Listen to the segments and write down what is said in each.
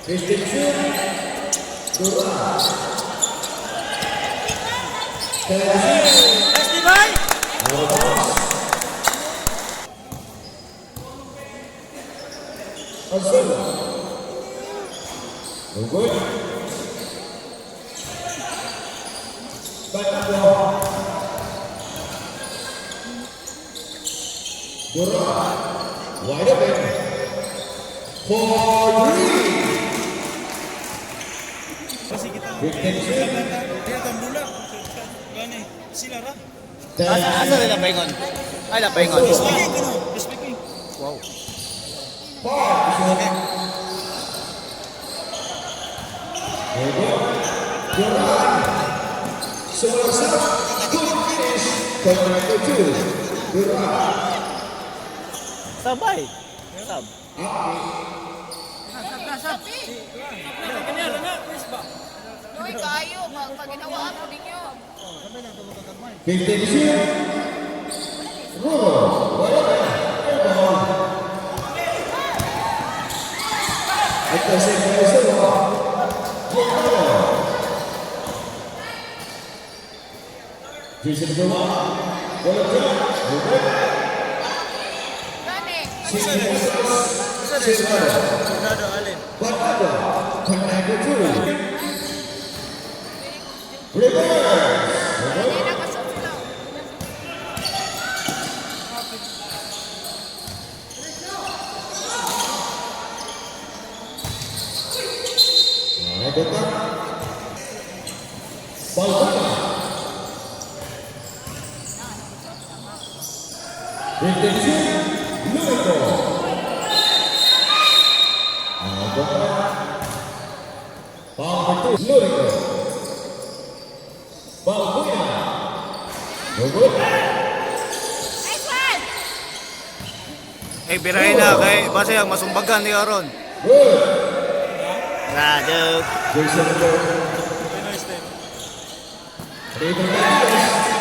Distinction, Dura. Nice, Divay! Azul. No good. Back up ball. Dura. Wide open. For three. Distinction. Sila ra. Asa nila paingon? Ay, na paingon. Wow. Sabay. Sab. Uy, kayo, pag ginawa ako ninyo. 15 shoot. Roll. Ito si Marisol. Jason Duma. Bola jump. Gani. Nado, alin. Batado. Connect the two. Reverse. Hindi nakasot sila. Rebetan. Balbona. 15 shoot. Lurico. Ball for two. Lurico. Balbona. No good. Nice one! Eh, birahin na kay base ang masumbagan ni Aron. Good. Radyo. Jason Duma. Rebetan.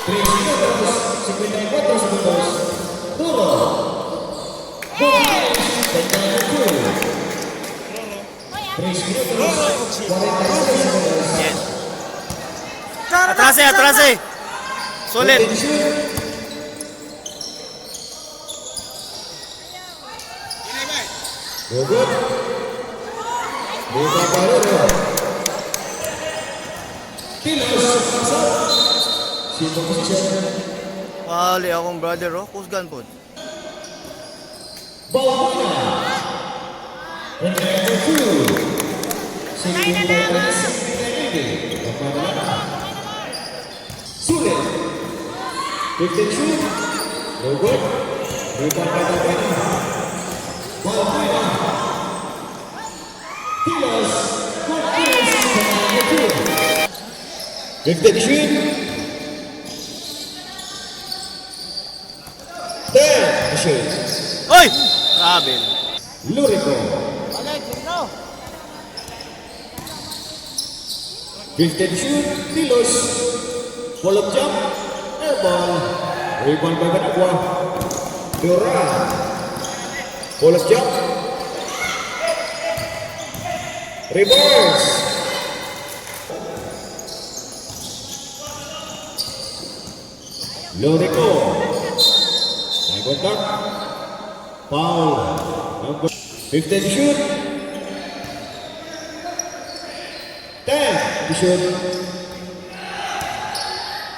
3 segundos. 54 segundos. Duro. Two. 3 segundos. 46 segundos. Yes. Atrase. Solid. Good. Buka Barero. Pilos. Single position. Ali akong brother, oh. Kusgan po. Balbona. And number 2. 65 Sulit. 15 shoot. No good. Buka Barero. Balbona. Pilos. Good Pilos. 15 shoot. 10 shoot. Oy! Grabe. Lurico. 15 shoot. Pilos. Follow jump. Airball. Rebound by Managua. Dura. Follow jump. Reverse. Lurico. High contact. Foul. Number 15 shoot. 10 shoot.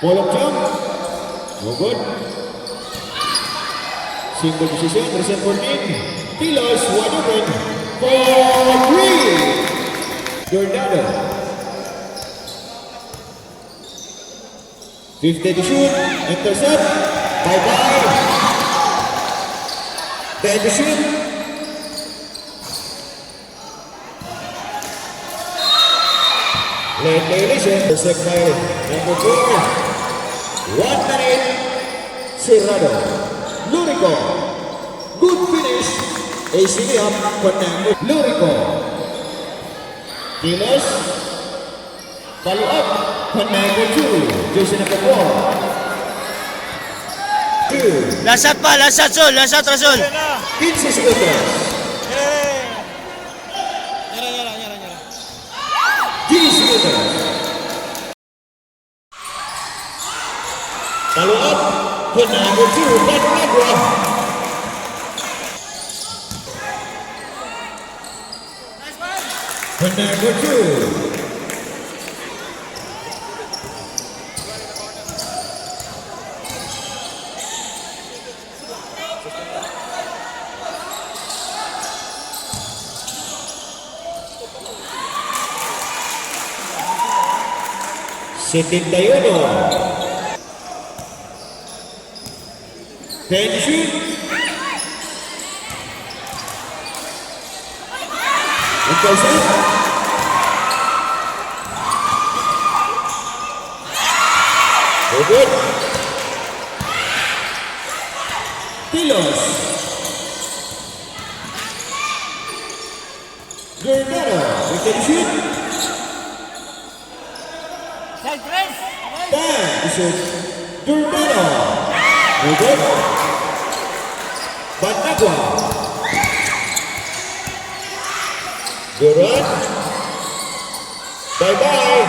Follow jump. No good. Single position. Present 14. Pilos. Wide open. For 3. Jordano. 15 shoot. Intercept. Bye-bye. 10 to shoot. Late violation. Intercept by number 4. 1 minute. Serrano. Lurico. Good finish. ACB up. Connect. Lurico. Pilos. Follow up. Connect 2. Jason number 4. 2. Last shot pa, Sol. Last shot, Rasul. 15 segundos. number 2, Panagua. Number 2. Setintayuno. Tension. Entonces. Good. Tilos. Gernero. Tension. Shoot. Gernero. Good. Panagua. Good run. Bye-bye.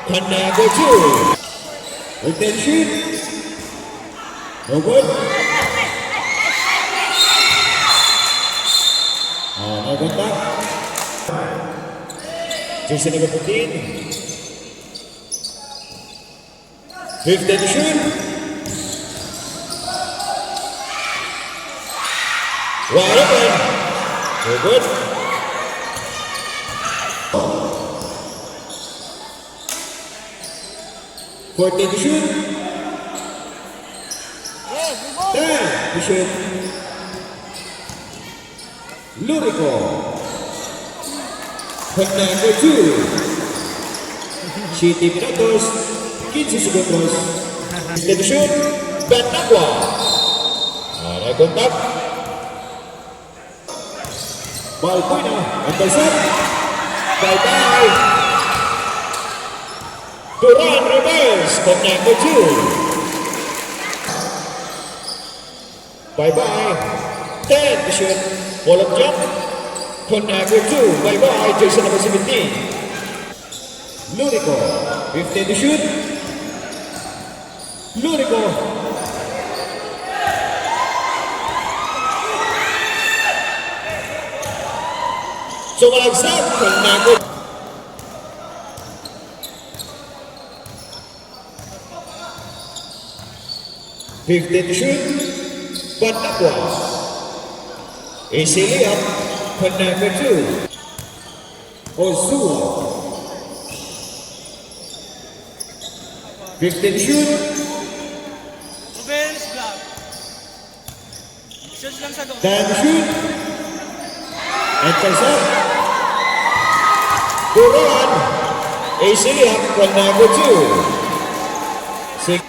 Panagua 2. Attention. No good. No contact. Jason number 15. 5th edition. Wide open. No good. Fourth edition. 10th edition. Lurico. Number 2. 7 minutos, 15 segundos. Fifth edition. Panagua. Ada kontak. Balbuena. Anderson. Bye-bye. Duran reverse. Number 2. Bye-bye. 10 edition. Follow jump. Number 2. Bye-bye. Jason number 17. Lurico. 5th edition. Lurico. Sumalagsak. Number 5th edition. Panagua. Easy layup. Number 2. Ozua. 5th edition. Offense block. Shoot lang sa doon. Dan shoot. Intercept. Duran. Easy layup. Number 2. Six.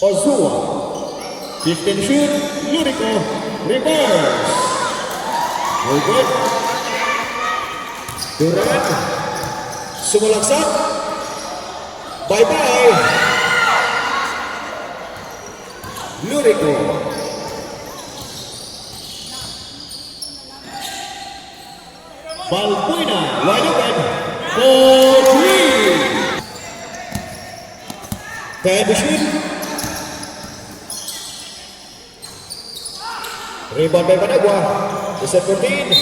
Ozua. 5th edition. Lurico. Reverse. Very good. Duran. Sumalagsak. Bye-bye. Lurico. Balbuena. Wide open. For 3. 10 edition. Rebound by Panagua. Is at 14.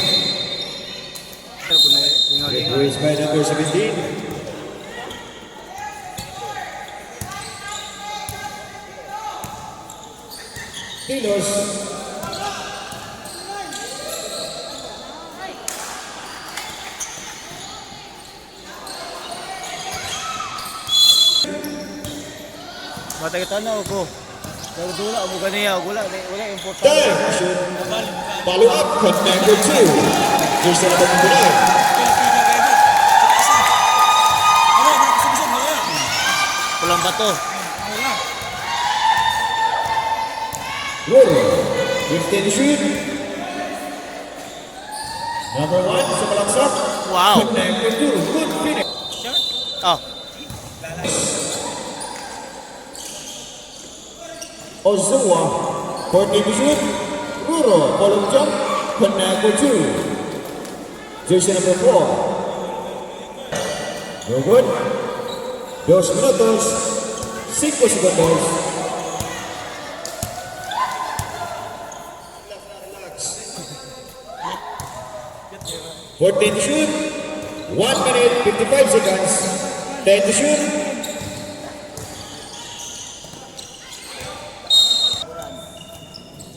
Referee is by number 17. Tilos. Matay tanaw ko. Pero dula mo ganiya, wala important. Time. Shoot. Follow up. Number 2. Here's the number 9. Pulang bato. Roll. 15 shoot. Number 1. Sumalagsak. Wow. Number 2. Good finish. Ah, Ozua. 14 shoot. Ruro. Follow jump. Number 2. Jersey number 4. No good. 2 minutos. 5 segundos. 14 to shoot. 1 minute 55 seconds. 10 to shoot.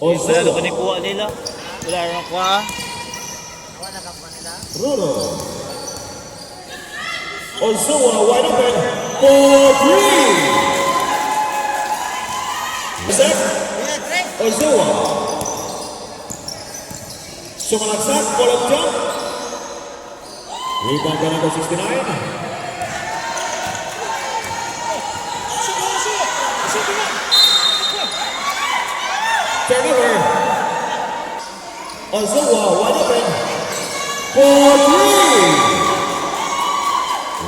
Wala Ozoa, na kanikuha nila. Wala na nakuha. Rulo. Ozoa wide open for 3. Isaac. Ozoa. Sumalagsak, pull-up jump. Rebound by number 69. Turnover. Ozoa wide open for 3.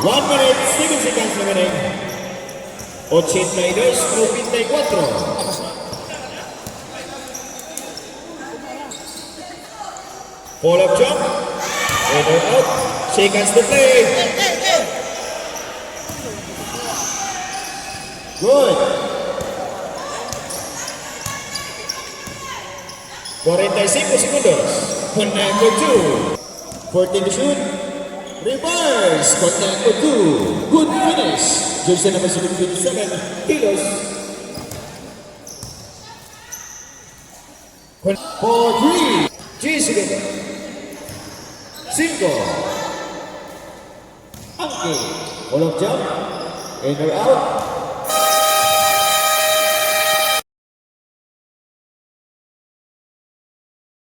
1 minute 7 seconds remaining. 82-94. Pull-up jump. In or out. Seconds to play. Good. 45 segundos. Connect for 2. 14 to shoot. Reverse. Connect for 2. Good finish. Jersey number 77. Kilos. For 3. 3 segundos. 5. Angki. Pull-up jump. In or out.